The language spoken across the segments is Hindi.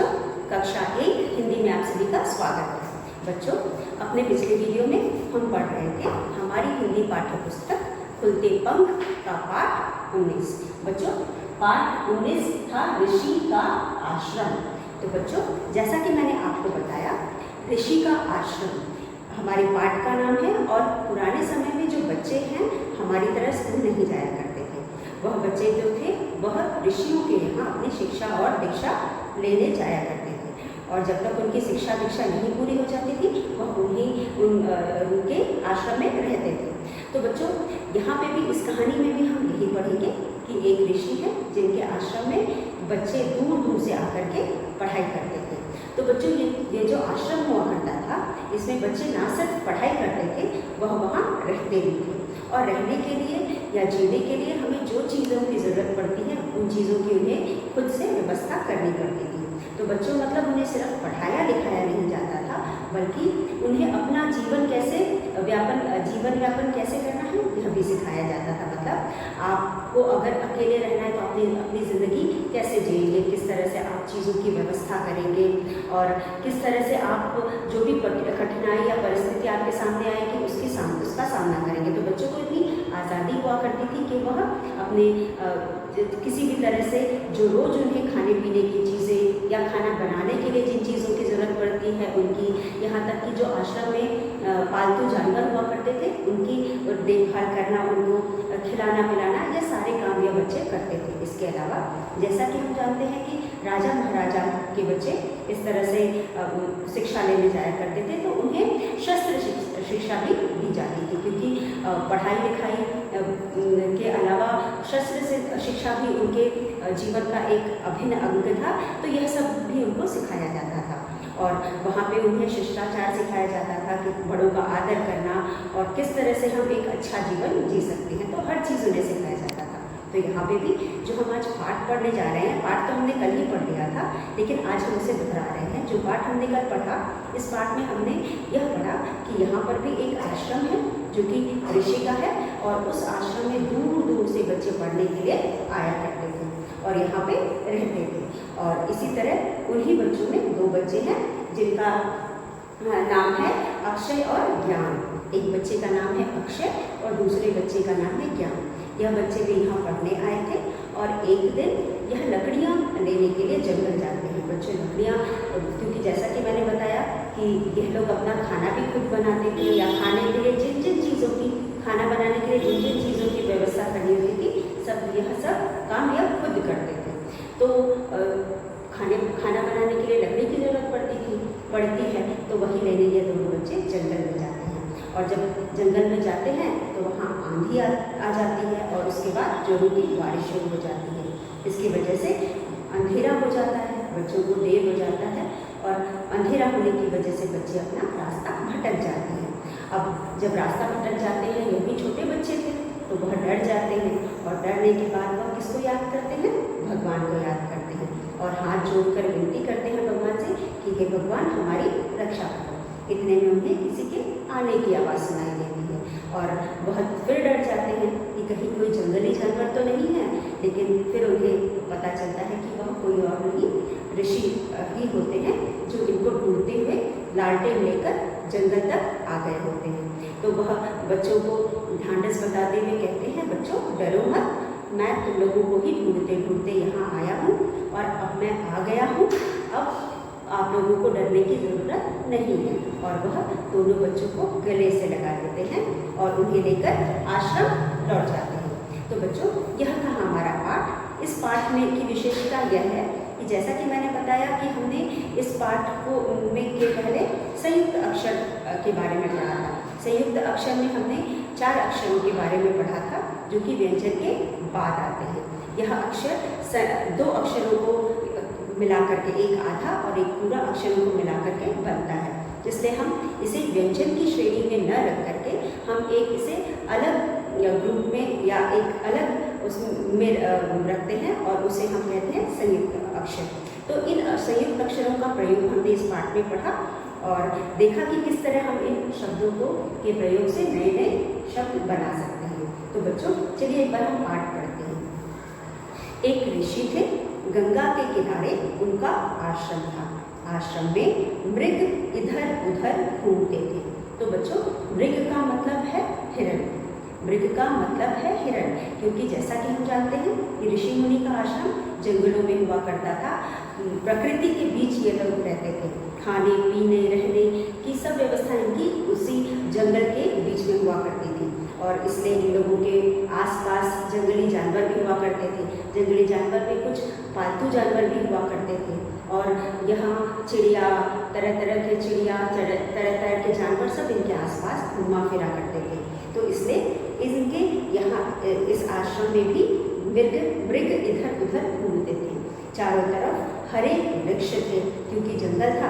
बच्चों, कक्षा 1 हिंदी में आप सभी का स्वागत है। बच्चों, अपने पिछले वीडियो में हम पढ़ रहे थे हमारी हिंदी पाठ्य पुस्तक खुलते पंख का पाठ 19। बच्चों, पाठ 19 था ऋषि का आश्रम। तो बच्चों, जैसा कि मैंने आपको बताया, ऋषि का आश्रम हमारे पाठ का नाम है और पुराने समय में जो बच्चे हैं हमारी तरह स्कूल नहीं जाया करते थे। वह बच्चे जो थे वह ऋषियों के यहाँ अपनी शिक्षा और दीक्षा लेने जाया करते थे, और जब तक उनकी शिक्षा दीक्षा नहीं पूरी हो जाती थी वह उनके आश्रम में रहते थे। तो बच्चों, यहाँ पे भी इस कहानी में भी हम यही पढ़ेंगे कि एक ऋषि है जिनके आश्रम में बच्चे दूर दूर से आकर के पढ़ाई करते थे। तो बच्चों, ये जो आश्रम हुआ करता था, इसमें बच्चे ना सिर्फ पढ़ाई करते थे, वह वहाँ रहते भी थे। और रहने के लिए या जीने के लिए हमें जो चीज़ों की ज़रूरत पड़ती है उन चीज़ों की उन्हें खुद से व्यवस्था करनी पड़ती थी। तो बच्चों, मतलब उन्हें सिर्फ पढ़ाया लिखाया नहीं जाता था, बल्कि उन्हें अपना जीवन व्यापन कैसे करना है यह भी सिखाया जाता था। मतलब आपको अगर अकेले रहना है तो अपनी ज़िंदगी कैसे जिएंगे, किस तरह से आप चीज़ों की व्यवस्था करेंगे और किस तरह से आप जो भी कठिनाई या परिस्थिति आपके सामने आएगी उसका सामना करेंगे। तो बच्चों को इतनी आज़ादी हुआ करती थी कि वह अपने किसी भी तरह से जो रोज़ उन्हें खाने पीने की चीज़ें या खाना बनाने के लिए जिन चीज़ों की ज़रूरत पड़ती है उनकी, यहाँ तक कि जो आश्रम में पालतू जानवर हुआ करते थे उनकी देखभाल करना, उनको खिलाना पिलाना, ये सारे काम ये बच्चे करते थे। इसके अलावा जैसा कि हम जानते हैं कि राजा महाराजा के बच्चे इस तरह से शिक्षा लेने जाया करते थे, तो उन्हें शस्त्र शिक्षा भी दी जाती थी, क्योंकि पढ़ाई लिखाई के अलावा शस्त्र से शिक्षा भी उनके जीवन का एक अभिन्न अंग था। तो यह सब भी उनको सिखाया जाता था और वहाँ पे उन्हें शिष्टाचार सिखाया जाता था कि बड़ों का आदर करना और किस तरह से हम एक अच्छा जीवन जी सकते हैं। तो हर चीज़ उन्हें सिखाया जाता था। तो यहाँ पे भी जो हम आज पाठ पढ़ने जा रहे हैं, पाठ तो हमने कल ही पढ़ लिया था, लेकिन आज हम उसे दोहरा रहे हैं। जो पाठ हमने कल पढ़ा, इस पाठ में हमने यह पढ़ा कि यहाँ पर भी एक आश्रम है जो कि ऋषि का है, और उस आश्रम में दूर दूर से बच्चे पढ़ने के लिए आया करते थे और यहाँ पे रहते थे। और इसी तरह उन्हीं बच्चों में 2 बच्चे हैं जिनका नाम है अक्षय और ज्ञान। एक बच्चे का नाम है अक्षय और दूसरे बच्चे का नाम है ज्ञान। यह बच्चे भी यहाँ पढ़ने आए थे और एक दिन यह लकड़ियाँ लेने के लिए जंगल जाते हैं। बच्चे लकड़ियाँ, क्योंकि जैसा कि मैंने बताया कि यह लोग अपना खाना भी खुद बनाते थे, या खाने के लिए जिन जिन चीज़ों की खाना बनाने के लिए जिन जिन चीज़ों की व्यवस्था करनी होती थी, यह सब काम यह खुद करते थे। तो खाना बनाने के लिए लकड़ी की ज़रूरत पड़ती है, तो वही लेने ये दोनों बच्चे जंगल में जाते हैं। और जब जंगल में जाते हैं तो वहाँ आंधी आ जाती है और उसके बाद जोरों की बारिश शुरू हो जाती है। इसकी वजह से अंधेरा हो जाता है, बच्चों को देर हो जाता है और अंधेरा होने की वजह से बच्चे अपना रास्ता भटक जाते हैं। अब जब रास्ता भटक जाते हैं, ये भी छोटे बच्चे थे, तो वह डर जाते हैं और डरने के बाद वह किसको याद करते हैं? भगवान को याद करते हैं और हाथ जोड़कर विनती करते हैं भगवान से कि हे भगवान, हमारी रक्षा करो। इतने में उन्हें किसी के आने की आवाज़ सुनाई देती है और वह फिर डर जाते हैं कि कहीं कोई जंगली जानवर तो नहीं है। लेकिन फिर उन्हें पता चलता है कि वह कोई और नहीं, ऋषि ही होते हैं जो इनको ढूंढते हुए लालटेन लेकर जंगल तक आ गए होते हैं। तो वह बच्चों को ढांढस बताते हुए कहते हैं, बच्चों डरो मत, मैं तुम लोगों को ही ढूंढते ढूंढते यहाँ आया हूँ और अब मैं आ गया हूँ। अब आप लोगों को डरने की ज़रूरत नहीं है। और वह दोनों बच्चों को गले से लगा देते हैं और उन्हें लेकर आश्रम लौट जाते हैं। तो बच्चों, यह था हमारा पाठ। इस पाठ में की विशेषता यह है कि जैसा कि मैंने बताया कि हमने इस पाठ को के पहले संयुक्त अक्षर के बारे में पढ़ा था। संयुक्त अक्षर में हमने 4 अक्षरों के बारे में पढ़ा था जो कि व्यंजन के बाद आते हैं। यह अक्षर 2 अक्षरों को मिलाकर के, एक आधा और एक पूरा अक्षरों को मिलाकर के बनता है, जिससे हम इसे व्यंजन की श्रेणी में न रख करके हम इसे अलग ग्रुप में या एक अलग उसमें रखते हैं और उसे हम कहते हैं संयुक्त अक्षर। तो इन संयुक्त अक्षरों का प्रयोग हमने इस पाठ में पढ़ा और देखा कि किस तरह हम इन शब्दों के प्रयोग से नए नए शब्द बना सकते हैं। तो बच्चों, चलिए एक बार हम पाठ पढ़ते हैं। एक ऋषि थे, गंगा के किनारे उनका आश्रम था। आश्रम में मृग इधर उधर घूमते थे। तो बच्चों, मृग का मतलब है हिरण। मृग का मतलब है हिरण, क्योंकि जैसा कि हम जानते हैं कि ऋषि मुनि का आश्रम जंगलों में हुआ करता था। प्रकृति के बीच ये लोग रहते थे। खाने पीने रहने की सब व्यवस्था इनकी उसी जंगल के बीच में हुआ करती थी, और इसलिए इन लोगों के आसपास जंगली जानवर भी हुआ करते थे। जंगली जानवर में कुछ पालतू जानवर भी हुआ करते थे, और यहाँ चिड़िया, तरह तरह के चिड़िया, तरह तरह के जानवर सब इनके आसपास घूमा फिरा करते थे। तो इसलिए इनके यहाँ इस आश्रम में भी मृग इधर उधर घूमते थे। चारों तरफ हरे वृक्ष थे, क्योंकि जंगल था,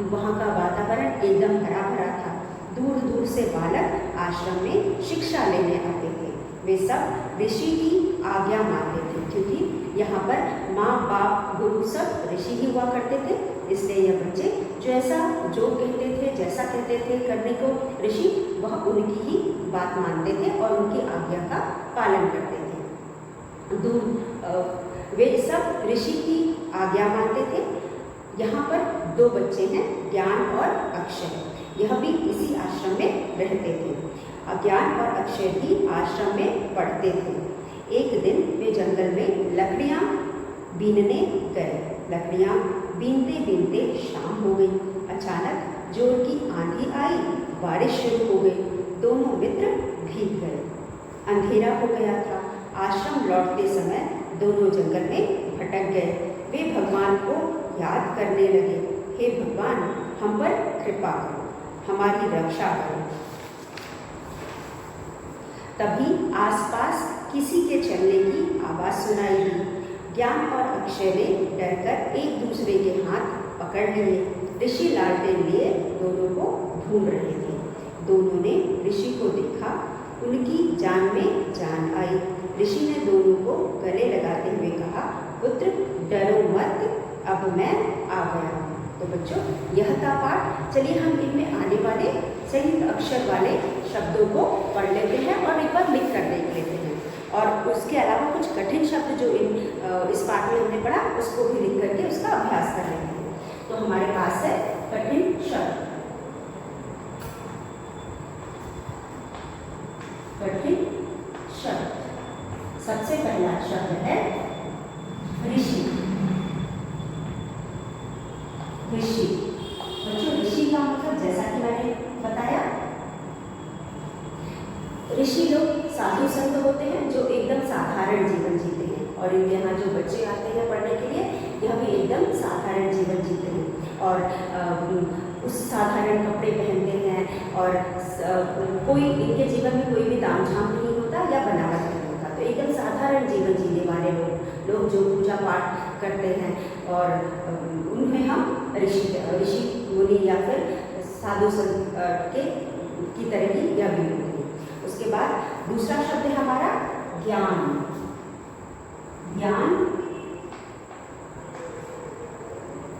वहाँ का वातावरण एकदम हरा भरा था। दूर दूर से बालक आश्रम में शिक्षा लेने आते थे। वे सब ऋषि की आज्ञा मानते थे, क्योंकि यहाँ पर माँ बाप गुरु सब ऋषि ही हुआ करते थे। इसलिए यह बच्चे जो कहते थे, जैसा कहते थे करने को ऋषि, वह उनकी ही बात मानते थे और उनकी आज्ञा का पालन करते थे। वे सब ऋषि की आज्ञा मानते थे। यहाँ पर दो बच्चे हैं, ज्ञान और अक्षय। यह भी इसी आश्रम में रहते थे। अज्ञान और अक्षय भी आश्रम में पढ़ते थे। एक दिन वे जंगल में लकड़ियाँ बीनने गए। लकड़ियाँ बीनते बीनते शाम हो गई। अचानक जोर की आंधी आई, बारिश शुरू हो गई। दोनों मित्र भीग गए। अंधेरा हो गया था। आश्रम लौटते समय दोनों जंगल में भटक गए। वे भगवान को याद करने लगे, हे भगवान, हम पर कृपा करो, हमारी रक्षा करो। तभी आसपास किसी के चलने की आवाज़ सुनाई दी। ज्ञान और अक्षय ने डरकर एक दूसरे के हाथ पकड़ लिए। ऋषि लालटेन लिए दोनों को ढूंढ रहे थे। दोनों ने ऋषि को देखा, उनकी जान में जान आई। ऋषि ने दोनों को गले लगाते हुए कहा, पुत्र डरो मत, अब मैं आ गया हूँ। तो बच्चों, यह था पाठ। चलिए हम इनमें आने वाले संयुक्त अक्षर वाले शब्दों को पढ़ लेते हैं और एक बार लिख कर देख लेते हैं, और उसके अलावा कुछ कठिन शब्द जो इस पाठ में हमने पढ़ा उसको भी लिख करके उसका अभ्यास कर लेते हैं। तो हमारे पास है कठिन शब्द। कठिन शब्द, सबसे पहला शब्द है ऋषि। ऋषि बच्चों, ऋषि का मतलब जैसा कि मैंने बताया, ऋषि लोग साधु संत होते हैं जो एकदम साधारण जीवन जीते हैं, और इनके यहाँ जो बच्चे आते हैं पढ़ने के लिए, यह भी एकदम साधारण जीवन जीते हैं, और उस साधारण कपड़े पहनते हैं, और कोई इनके जीवन में कोई भी तामझाम नहीं होता या बनावट नहीं होता। तो एकदम साधारण जीवन जीने वाले लोग जो पूजा पाठ करते हैं, और उनमें हम ऋषि मुनि या फिर साधु संत की तरह ही यह भी होते हैं। उसके बाद दूसरा शब्द है हमारा ज्ञान। ज्ञान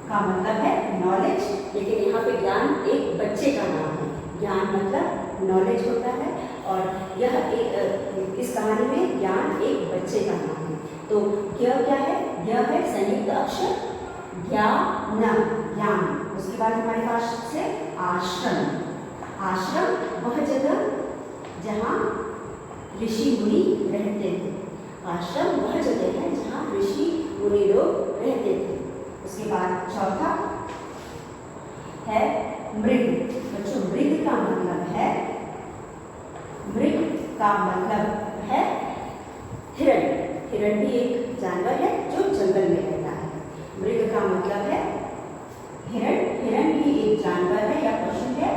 का मतलब है नॉलेज, लेकिन यहाँ पे ज्ञान एक बच्चे का नाम है। ज्ञान मतलब नॉलेज होता है, और यह इस कहानी में ज्ञान एक बच्चे का नाम है। तो यह क्या है? यह है संयुक्त अक्षर ज्ञान, ज्ञान। उसके बाद हमारे पास से आश्रम। आश्रम वह जगह जहाँ ऋषि मुनि रहते थे। आश्रम वह जगह है जहाँ ऋषि मुनि लोग रहते थे। उसके बाद चौथा है मृग। बच्चों, मृग का मतलब है हिरण। हिरण भी एक जानवर है जो जंगल में रहता है। मृग का मतलब है हिरण। हिरण भी एक जानवर है या पशु है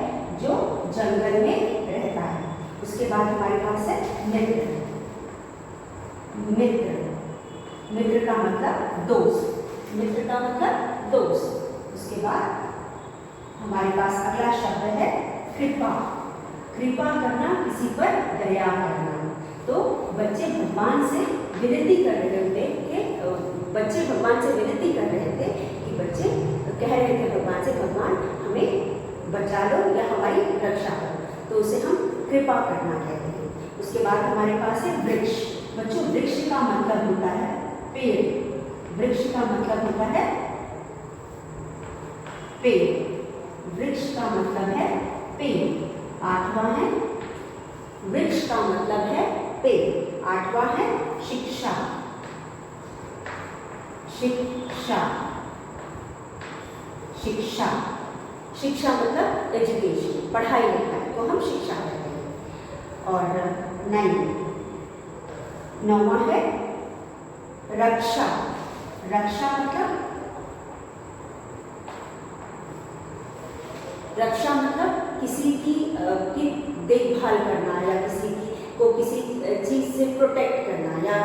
जो जंगल में रहता है। उसके बाद हमारे पास है मित्र। मित्र, मित्र का मतलब दोस्त। मित्र का मतलब दोस्त। उसके बाद हमारे पास अगला शब्द है कृपा। कृपा करना, किसी पर दया करना। तो बच्चे भगवान से विनती कर रहे थे बच्चे भगवान से विनती कर रहे थे कि बच्चे कह रहे थे भगवान से, भगवान हमें बचा लो या हमारी रक्षा करो। तो उसे हम कृपा करना कहते हैं। उसके बाद हमारे पास है वृक्ष। बच्चों, वृक्ष का मतलब होता है पेड़। वृक्ष का मतलब होता है पेड़, वृक्ष का मतलब है पेड़। 8वां है वृक्ष का मतलब है पेड़। 8वां है शिक्षा, शिक्षा, शिक्षा, शिक्षा मतलब एजुकेशन, पढ़ाई लिखाई को हम शिक्षा कहते हैं। और 9वां है रक्षा, रक्षा मतलब रक्षा मतलब किसी की देखभाल करना या किसी को किसी चीज से प्रोटेक्ट करना, या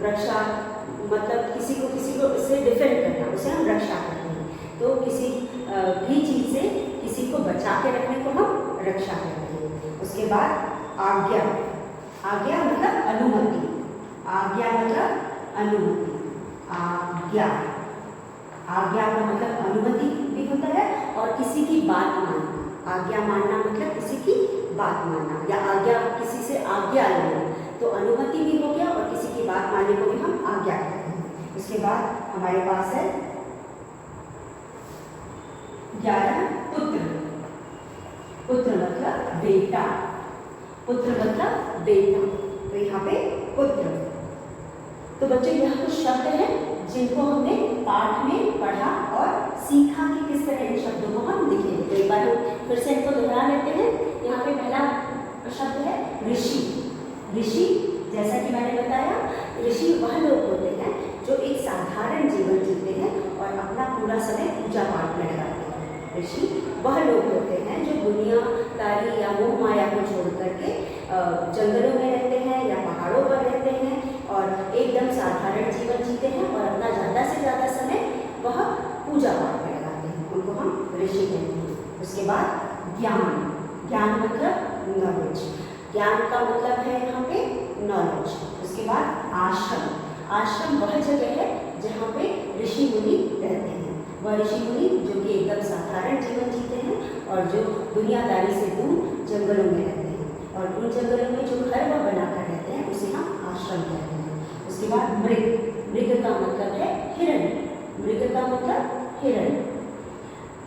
रक्षा मतलब किसी को से डिफेंड करना, उसे हम रक्षा करते हैं। तो किसी भी चीज से किसी को बचा के रखने को हम रक्षा कहते हैं। उसके बाद आज्ञा, आज्ञा मतलब अनुमति, आज्ञा मतलब अनुमति, आज्ञा, आज्ञा का मतलब अनुमति भी होता है और किसी की बात मानना। आज्ञा मानना मतलब किसी की बात मानना, या आज्ञा किसी से आज्ञा लेना, तो अनुमति भी हो गया और किसी की बात मानने को भी हम आज्ञा कहते हैं। उसके बाद हमारे पास है 11 पुत्र, पुत्र मतलब बेटा, पुत्र मतलब बेटा, तो यहाँ पे पुत्र। तो बच्चों यह कुछ शब्द हैं जिनको हमने पाठ में पढ़ा और सीखा कि किस तरह इन शब्दों को हम लिखेंगे। तो एक बार फिर से इनको दोहरा लेते हैं। यहाँ पे पहला शब्द है ऋषि। ऋषि जैसा कि मैंने बताया, ऋषि वह लोग होते हैं जो एक साधारण जीवन जीते हैं और अपना पूरा समय पूजा पाठ में लगाते हैं। ऋषि वह लोग होते हैं जो दुनियादारी या मोह माया को छोड़ करके जंगलों में रहते हैं या पहाड़ों पर रहते हैं और एकदम साधारण जीवन जीते हैं और अपना ज़्यादा से ज़्यादा समय वह पूजा पाठ में लगाते हैं, उनको हम ऋषि कहते हैं। उसके बाद ज्ञान, ज्ञान मतलब नॉलेज, ज्ञान का मतलब है यहाँ पे नॉलेज। उसके बाद आश्रम, आश्रम वह जगह है जहाँ पे ऋषि मुनि रहते हैं। वह ऋषि मुनि जो कि एकदम साधारण जीवन जीते हैं और जो दुनियादारी से दूर जंगलों में रहते हैं, और उन जंगलों में जो घर वह बनाकर रहते हैं उसे हम आश्रम कहते हैं। उसके बाद मृग, मृग का मतलब है हिरण, मृग का मतलब हिरण।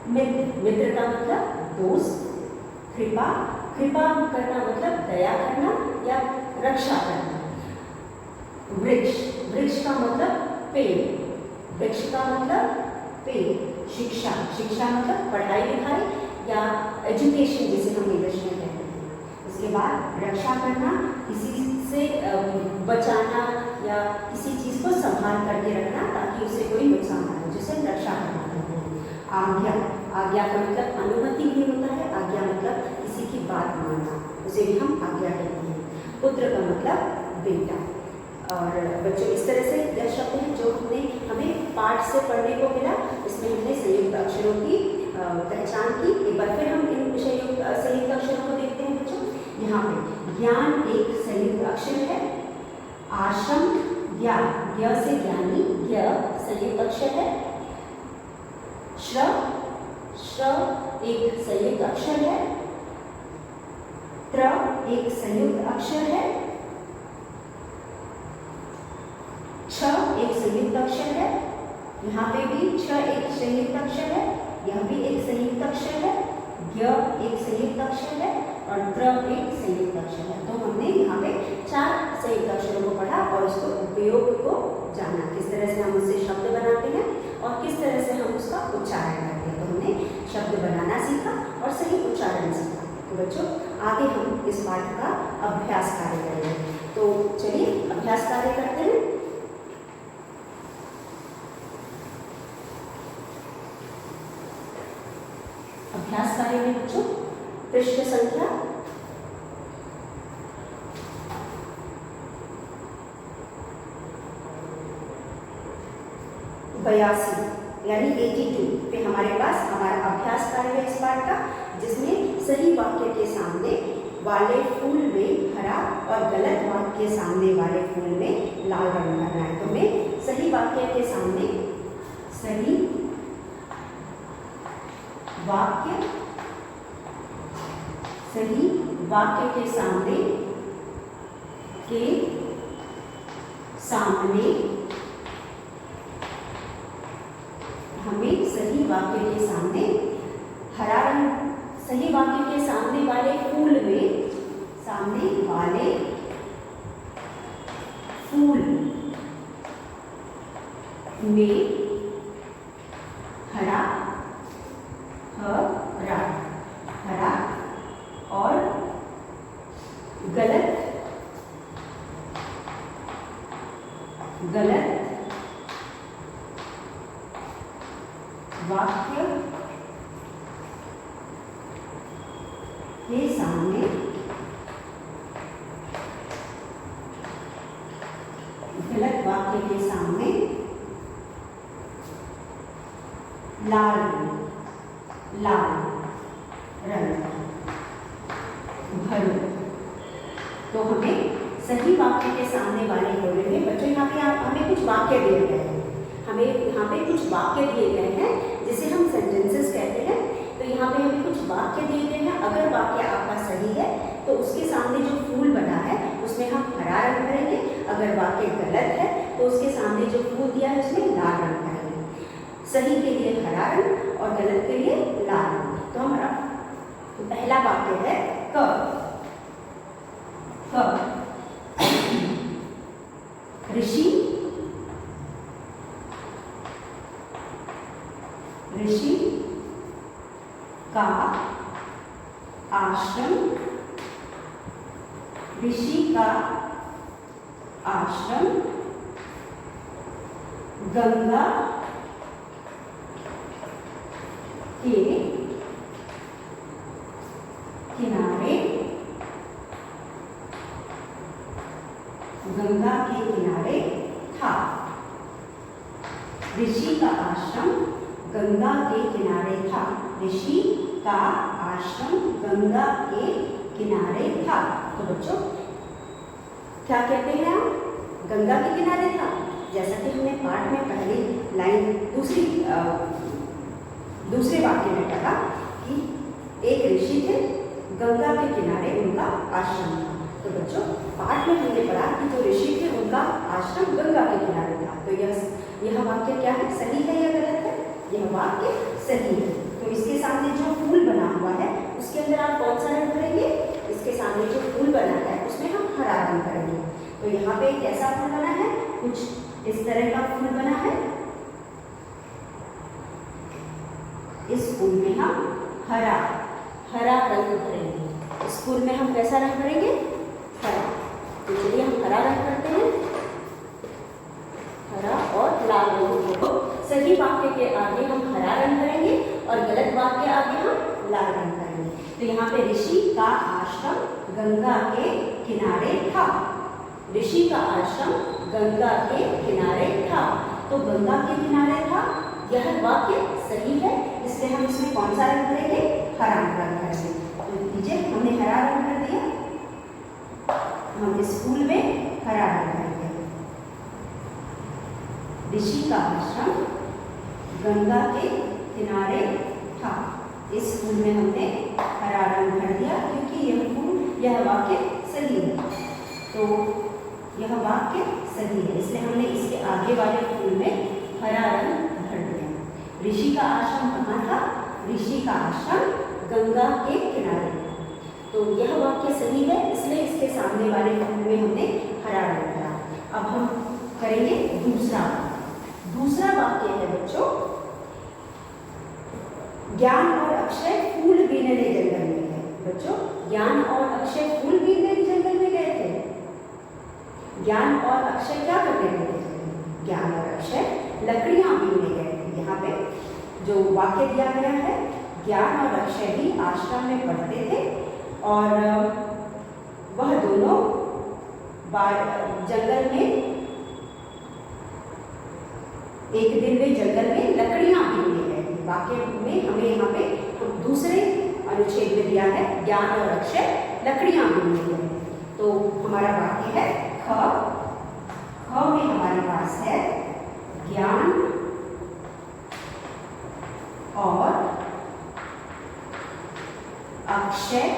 मित्र, मित्र का मतलब दोस्त। कृपा, कृपा करना मतलब दया करना या रक्षा करना। वृक्ष, वृक्ष का मतलब पेड़, वृक्ष का मतलब पेड़। शिक्षा, शिक्षा मतलब पढ़ाई लिखाई या एजुकेशन जिसे हम इंग्लिश में कहते हैं। उसके बाद रक्षा करना, किसी से बचाना या किसी चीज़ को संभाल करके रखना ताकि उसे कोई नुकसान ना हो, जिसे रक्षा करना कहते हैं। आज्ञा, आज्ञा का मतलब अनुमति भी होता है, आज्ञा मतलब किसी की बात मानना, उसे भी हम आज्ञा कहते हैं। पुत्र का मतलब बेटा। और बच्चों इस तरह से यह शब्द हैं जो हमें पाठ से पढ़ने को मिला। इसमें हमने संयुक्त अक्षरों की पहचान की। एक बार फिर हम इन संयुक्त अक्षरों को देखते हैं बच्चों। यहाँ पे ज्ञान एक संयुक्त अक्षर है, आश्रम ज्ञान, ज्ञ से ज्ञानी, ज्ञ संयुक्त अक्षर है। श्र, श्र एक संयुक्त अक्षर है। त्र एक संयुक्त अक्षर है। छ एक संयुक्त अक्षर है, यहाँ पे भी छ एक संयुक्त अक्षर है, यह भी एक संयुक्त अक्षर है। ज्ञ एक संयुक्त अक्षर है और त्र एक संयुक्त अक्षर है। तो हमने यहाँ पे 4 संयुक्त अक्षरों को पढ़ा और उसको उपयोग को जाना, किस तरह से हम उससे शब्द बनाते हैं और किस तरह से हम उसका उच्चारण करते हैं। तो हमने शब्द बनाना सीखा और सही उच्चारण सीखा। तो बच्चों आगे हम इस पाठ का अभ्यास कार्य करेंगे। तो चलिए अभ्यास कार्य करते हैं। अभ्यास कार्य में बच्चों पृष्ठ संख्या 82 यानी 82 पे हमारे पास हमारा अभ्यास कार्य है इस पाठ का, जिसमें सही वाक्य के सामने वाले फूल में हरा और गलत वाक्य के सामने वाले फूल में लाल रंग करना है। तो मैं सही वाक्य के सामने सही वाक्य, सही वाक्य के सामने सही वाक्य के सामने हरा रंग, सही वाक्य के सामने वाले फूल में, सामने वाले फूल में हरा, हरा, हरा, और गलत, गलत वाक्य के सामने गलत वाक्य के सामने लाल, लाल रंग भरो। तो हमें सही वाक्य के सामने वाले बोले में बच्चों यहाँ पे हमें कुछ वाक्य दिए गए हैं, हमें यहाँ पे कुछ वाक्य दिए गए हैं जिसे हम सेंटेंसेस कहते हैं। तो यहाँ पे हमें कुछ वाक्य दिए गए हैं, अगर वाक्य आपका सही है तो उसके सामने जो फूल बना है उसमें हम हरा रंग भरेंगे, अगर वाक्य गलत है तो उसके सामने जो फूल दिया है उसमें लाल रंग भरेंगे। सही के लिए हरा रंग और गलत के लिए लाल रंग। तो हमारा पहला वाक्य है क, ऋषि, ऋषि का आश्रम, ऋषि का आश्रम गंगा के किनारे, गंगा के किनारे था। ऋषि का आश्रम गंगा के किनारे था, ऋषि का आश्रम गंगा के किनारे था। तो बच्चों क्या कहते हैं आप, गंगा के किनारे था। जैसा कि हमने पाठ में पहली लाइन दूसरे वाक्य में पढ़ा कि एक ऋषि थे, गंगा के किनारे उनका आश्रम था। तो बच्चों पाठ में हमने पढ़ा कि जो ऋषि थे उनका आश्रम गंगा के किनारे था। तो यह वाक्य क्या है, सही है या गलत है? यह वाक्य सही है। तो इसके सामने जो फूल बना हुआ है उसके अंदर आप कौन सा रंग भरेंगे? इसके सामने जो फूल बना है उसमें हम हरा रंग भरेंगे। तो यहाँ पे कैसा फूल बना है, कुछ इस तरह का फूल बना है। इस फूल में हम हरा रंग भरेंगे। इस फूल में हम कैसा रंग भरेंगे? हरा। तो चलिए हम हरा रंग करते हैं, हरा और लाल रंग। तो सही वाक्य के आगे हम हरा रंग भरेंगे और गलत वाक्य के आगे हम लाल रंग भरेंगे। तो यहाँ पे ऋषि का आश्रम गंगा के किनारे था, ऋषि का आश्रम गंगा के किनारे था। तो गंगा के किनारे था, यह वाक्य सही है, इसलिए हम इसमें कौन सा रंग भरेंगे? हरा रंग भरेंगे। तो लीजिए हमने हरा रंग भर दिया, हम इस फूल में हरा रंग भरेंगे। ऋषि का आश्रम गंगा के किनारे था, इस फूल में हमने हरा रंग भर दिया क्योंकि यह वाक्य सही है। तो यह वाक्य सही है, इसलिए हमने इसके आगे वाले फूल में हरा रंग भर दिया। ऋषि का आश्रम कहाँ था? ऋषि का आश्रम गंगा के किनारे था। तो यह वाक्य सही है, इसलिए इसके सामने वाले फूल में हमने हरा रंग भरा। अब हम करेंगे दूसरा वाक्य है बच्चों, ज्ञान और अक्षय फूल बीनने जंगल में गए। बच्चों ज्ञान और अक्षय फूल बीनने जंगल में गए थे। ज्ञान और अक्षय क्या करने गए थे? ज्ञान और अक्षय लकड़ियां बीनने गए थे। यहाँ पे जो वाक्य दिया गया है, ज्ञान और अक्षय भी आश्रम में पढ़ते थे और वह दोनों जंगल में एक दिन वे जंगल में लकड़ियां बीनने गए थे। वाक्य में हमें यहाँ पे तो दूसरे अनुच्छेद में दिया है ज्ञान और अक्षय लकड़ियां बीनने गए। तो हमारा वाक्य है ख में हमारे पास है ज्ञान और अक्षय,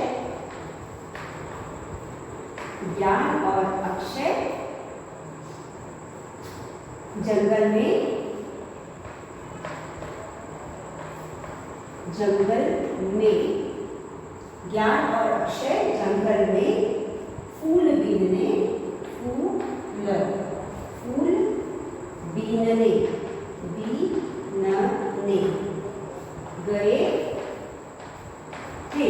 ज्ञान और अक्षय जंगल में जंगल में, ज्ञान और अक्षय जंगल में फूल बीनने, फूल बीनने गए थे।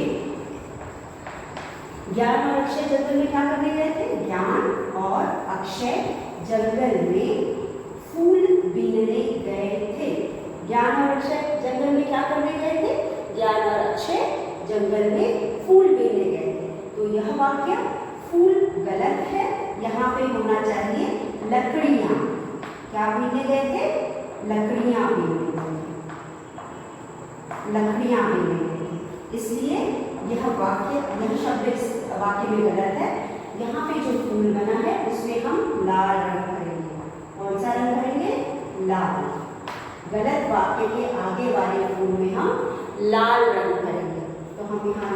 ज्ञान और अक्षय जंगल में क्या करने गए थे? ज्ञान और अक्षय जंगल में फूल बीनने गए थे। ज्ञान और अक्षय जंगल में क्या करने गए थे? ज्ञान और अक्षय जंगल में फूल बीनने गए थे। तो यह वाक्य फूल गलत है, यहाँ पे होना चाहिए लकड़ियाँ। क्या बीनने गए थे? लकड़ियाँ बीनने गए थे, लकड़ियाँ बीनने गए थे। इसलिए यह वाक्य, यह शब्द इस वाक्य में गलत है। यहाँ पे जो फूल बना है उसमें हम लाल रंग भरेंगे। कौन सा रंग भरेंगे? लाल। गलत वाक्य के आगे वाले फूल में हम लाल रंग भरेंगे। तो हम यहाँ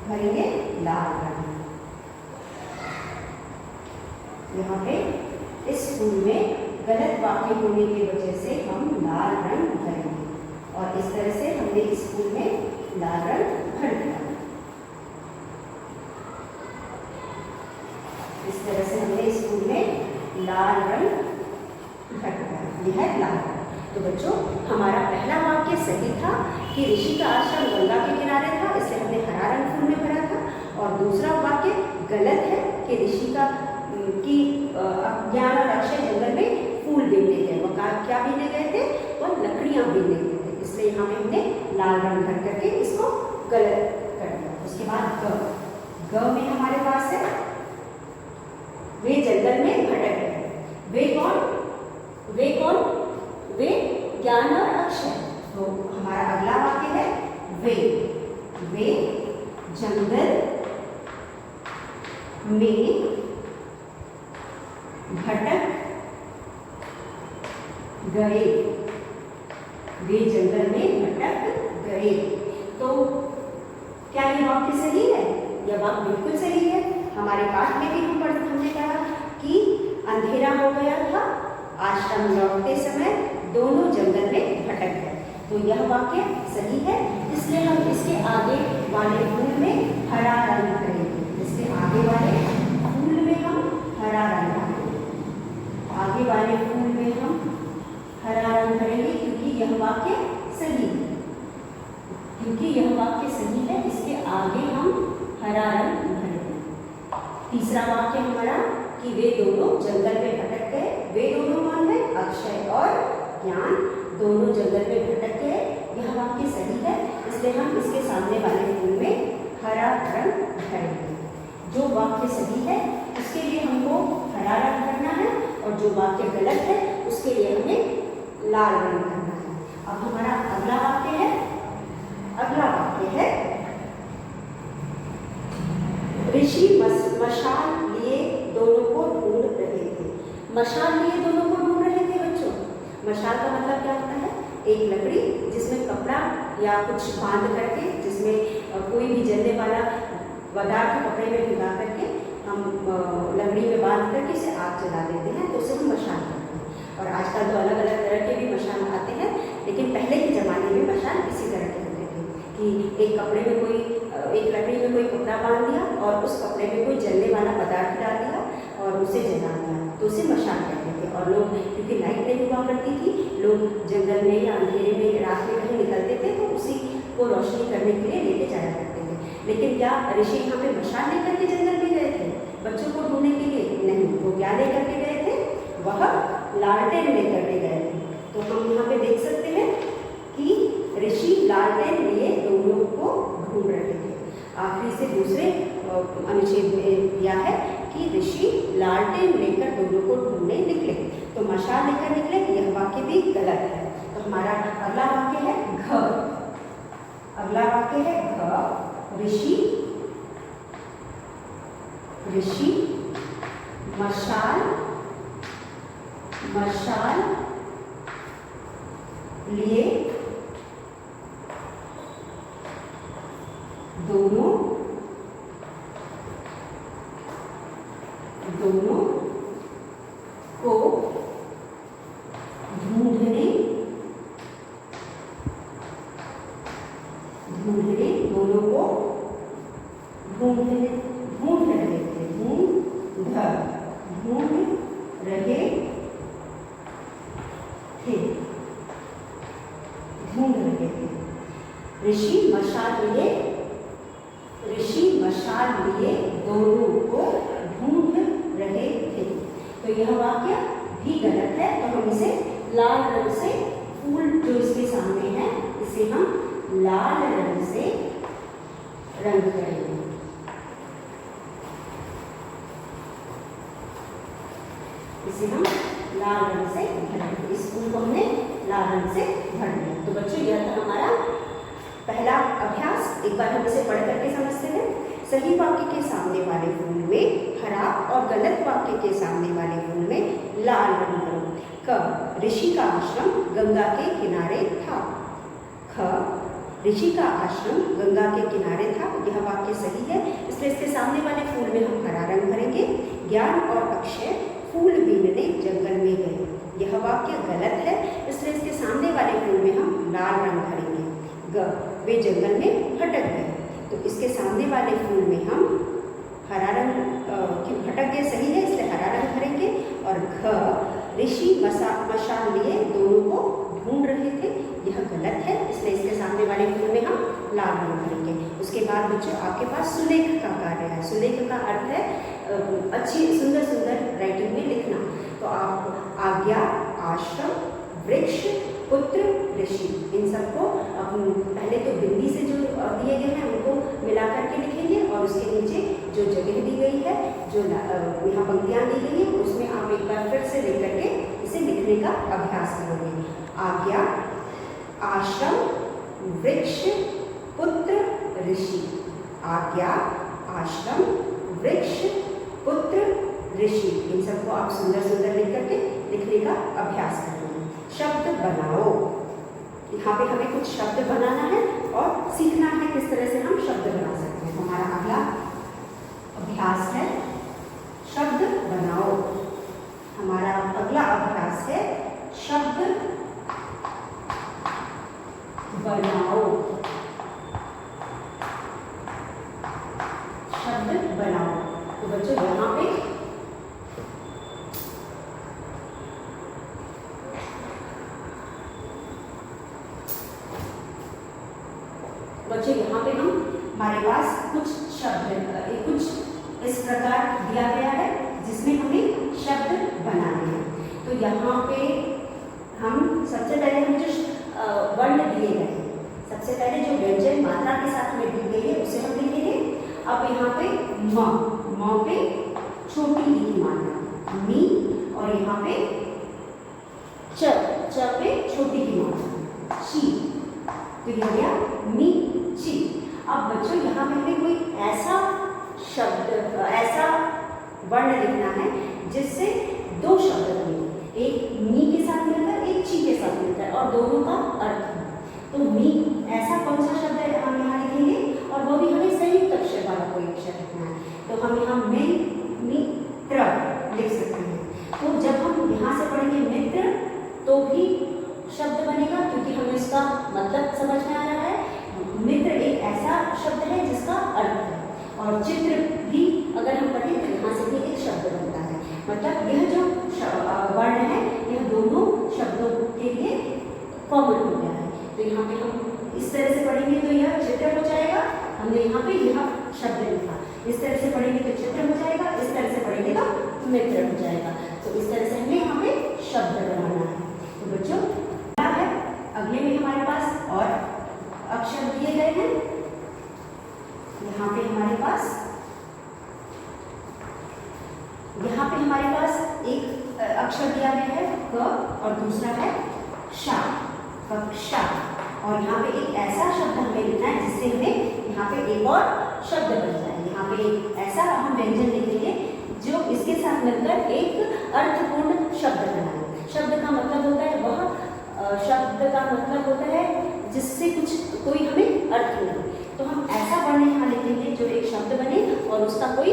भरेंगे लाल रंग। यहाँ पे इस फूल में गलत वाक्य होने की वजह से हम लाल रंग भरेंगे और इस तरह से हमने इस फूल में लाल रंग भर दिया। इस तरह से हमने इस फूल में लाल रंग भर दिया। यह है लाल रंग। तो बच्चों, हमारा पहला वाक्य सही था कि ऋषि का आश्रम गंगा के किनारे था, इसलिए हमने हरा रंग फूल में भरा था। और दूसरा वाक्य गलत है कि ऋषि का ज्ञान और अक्षय जंगल में फूल बीनने गए। वो क्या बीनने गए थे? वो लकड़ियां बीनने गए थे। इसलिए यहाँ पे हमने लाल रंग भर करके इसको गलत कर दिया। उसके बाद ग में हमारे पास है वे जंगल में भटक गए। वे कौन? वे ज्ञान और अक्षय। तो हमारा अगला वाक्य है वे जंगल में भटक गए। वे जंगल में भटक गए। तो क्या ये वाक्य सही है? यह वाक्य बिल्कुल सही है। हमारे पाठ में भी हमने कहा कि अंधेरा हो गया था, आश्रम लौटते समय दोनों जंगल में भटक गए। तो यह वाक्य सही है। इसलिए हम इसके आगे वाले फूल में हरा रंग भरेंगे। इसके आगे वाले फूल में हम हरा रंग भरेंगे। आगे वाले फूल में हम हरा रंग भरेंगे क्योंकि यह वाक्य सही है। क्योंकि यह वाक्य सही है, इसके आगे हम हरा रंग भरेंगे। तीसरा वाक्य हमारा कि वे दोनों जंगल में भटक गए। वे दोनों कौन है? अक्षय और ज्ञान दोनों जंगल में भटक गए। यह वाक्य सही है, इसलिए हम इसके सामने वाले फूल में हरा रंग भरेंगे। जो वाक्य सही है उसके लिए हमको हरा रंग भरना है और जो वाक्य गलत है उसके लिए हमें लाल रंग भरना है। अब हमारा अगला वाक्य है ऋषि मशाल लिए दोनों को ढूंढ रहे थे। मशाल लिए दोनों को ढूंढ रहे थे बच्चों। मशाल का मतलब क्या होता है? एक लकड़ी जिसमें कपड़ा या कुछ बांध करके, जिसमें कोई भी जलने वाला पदार्थ कपड़े में भिगा करके हम लकड़ी में बांध करके इसे आग जला देते हैं, तो उसे हम मशाल कहते हैं। और आजकल तो अलग अलग तरह के भी मशाल आते हैं, लेकिन पहले के ज़माने में मशाल इसी तरह के होते थे कि एक कपड़े में एक लकड़ी में कोई कपड़ा बांध दिया और उस कपड़े में कोई जलने वाला पदार्थ डाल दिया और उसे जला दिया, तो उसे मशाल कहते थे। और लोग, क्योंकि लाइट नहीं हुआ करती थी, लोग जंगल में या अंधेरे में रात में कहीं निकलते थे तो उसी को रोशनी करने के लिए लेके जाया करते थे। लेकिन क्या ऋषि यहाँ पे मशाल लेकर के जंगल में गए थे बच्चों को ढूंढने के लिए? नहीं। वो क्या लेकर के गए थे? वह लालटेन लेकर के गए थे। तो हम यहाँ पे देख सकते हैं कि ऋषि लालटेन लिए दोनों को ढूंढ रहे थे। आखिरी से दूसरे अनुच्छेद में दिया है कि ऋषि लालटेन लेकर दोनों को ढूंढने निकले। तो मशाल लेकर निकले, यह वाक्य भी गलत है। तो हमारा अगला वाक्य है घ। अगला वाक्य है घ। ऋषि मशाल लिए दोनों को ढूंढने ढूंढने, दोनों को ढूंढ रहे थे, ढूंढ रहे थे, ढूंढ रहे थे। ऋषि मशाल लिए दोनों को ढूंढ रहे थे। तो यह वाक्य भी गलत है, तो हम इसे लाल रंग से, फूल जो इसके सामने है इसे हम लाल रंग से रंग करेंगे। इसे हम लाल रंग से भरेंगे। इस फूल को हमने लाल रंग से भर दिया। तो बच्चों यह था हमारा पहला अभ्यास। एक बार हम इसे पढ़ करके समझते हैं। सही वाक्य के सामने वाले फूल में हरा और गलत वाक्य के सामने वाले फूल में लाल रंग करो। क, ऋषि का आश्रम गंगा के किनारे था। ख, ऋषि का आश्रम गंगा के किनारे था। यह वाक्य सही है, इसलिए इसके सामने वाले फूल में हम हरा रंग भरेंगे। ज्ञान और अक्षय फूल बीनने जंगल में गए। यह वाक्य गलत है, इसलिए इसके सामने वाले फूल में हम लाल रंग भरेंगे। ग, वे जंगल में भटक गए। तो इसके सामने वाले फूल में हम हरा रंग, भटक गए सही है इसलिए हरा रंग भरेंगे। और घ, ऋषि मशाल लिए दोनों को ढूंढ रहे थे। यह गलत है, इसलिए इसके सामने वाले फूल में हम लाल रंग भरेंगे। उसके बाद बच्चों आपके पास सुलेख का कार्य है। सुलेख का अर्थ है अच्छी सुंदर सुंदर राइटिंग में लिखना। तो आप आज्ञा, आश्रम, वृक्ष, पुत्र, ऋषि, इन सबको पहले तो बिंदी से जो दिए गए हैं उनको मिला करके लिखेंगे और उसके नीचे जो जगह दी गई है, जो यहाँ पंक्तियाँ दी गई हैं, उसमें आप एक बार फिर से लिख करके इसे लिखने का अभ्यास करोगे। आज्ञा, आश्रम, वृक्ष, पुत्र, ऋषि। आज्ञा, आश्रम, वृक्ष, पुत्र, ऋषि, इन सबको आप सुंदर सुंदर लिख करके लिखने का अभ्यास करोगे। शब्द बनाओ। यहाँ पे हमें कुछ शब्द बनाना है और सीखना है किस तरह से हम शब्द बना सकते हैं। हमारा अगला अभ्यास है शब्द बनाओ। हमारा अगला अभ्यास है शब्द बनाओ। शब्द बनाओ। तो बच्चों यहाँ पे हमारे पास कुछ शब्द कुछ इस प्रकार दिया गया है जिसमें हमें शब्द बनाने हैं। तो यहाँ पे हम सबसे पहले हम जो वर्ण दिए गए हैं, सबसे पहले जो व्यंजन मात्रा के साथ में दी गई है उसे हम लिखेंगे। अब यहाँ पे म पे छोटी ई की मात्रा मी, और यहाँ पे च पे छोटी की मात्रा ची, तो यह गया मी ची। अब बच्चों यहाँ पे हमें कोई ऐसा शब्द, ऐसा वर्ण लिखना है जिससे दो शब्द बने, एक मी के साथ मिलकर एक ची के साथ मिलकर, और दोनों का अर्थ। तो मी ऐसा कौन सा शब्द है हम यहाँ लिखेंगे, और वो भी हमें संयुक्त अक्षर वाला कोई अक्षर लिखना है। तो हम यहाँ मित्र लिख सकते हैं। तो जब हम यहाँ से पढ़ेंगे मित्र तो भी शब्द बनेगा, क्योंकि हमें इसका मतलब समझ में आ रहा है। मित्र एक ऐसा शब्द है जिसका अर्थ है, और चित्र भी अगर हम पढ़ें तो यहाँ से भी एक शब्द बनता है। मतलब यह जो वर्ण है यह दोनों शब्दों के लिए कॉमन हो गया है। तो यहाँ पे हम इस तरह से पढ़ेंगे तो यह चित्र हो जाएगा। हमने यहाँ पे यह शब्द लिखा, इस तरह से पढ़ेंगे तो चित्र हो जाएगा, इस तरह से पढ़ेंगे तो मित्र हो जाएगा। तो इस तरह से हमें यहाँ पे शब्द बनाना है। तो बच्चों क्या है, अगले में हमारे पास और अक्षर दिए गए हैं। यहाँ पे हमारे पास एक अक्षर दिया गया है क, और दूसरा है शा, कक्षा। और यहाँ पे एक ऐसा शब्द हमें लिखना है जिससे हमें यहाँ पे एक और शब्द बन जाए। यहाँ पे एक ऐसा हम व्यंजन लिखेंगे जो इसके साथ मिलकर एक अर्थपूर्ण शब्द बनाए। शब्द का मतलब होता है जिससे कोई हमें अर्थ मिले। तो हम ऐसा वर्ण यहाँ लिखेंगे जो एक शब्द बने और उसका कोई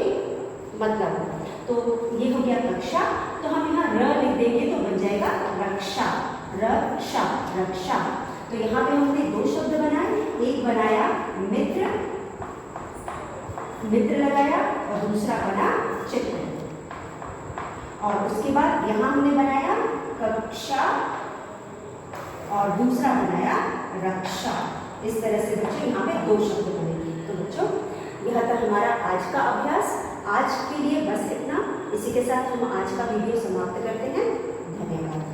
मतलब हो। तो ये हो गया कक्षा। तो हम यहाँ र लिख देंगे तो बन जाएगा रक्षा, रक्षा, रक्षा। तो यहाँ पे हमने दो शब्द बनाए, एक बनाया मित्र, मित्र लगाया और दूसरा बना चित्र। और उसके बाद यहाँ हमने बनाया कक्षा और दूसरा बनाया रक्षा। इस तरह से बच्चों यहाँ पे 2 शब्द बनेंगे। तो बच्चों यह था हमारा आज का अभ्यास। आज के लिए बस इतना। इसी के साथ हम आज का वीडियो समाप्त करते हैं। धन्यवाद।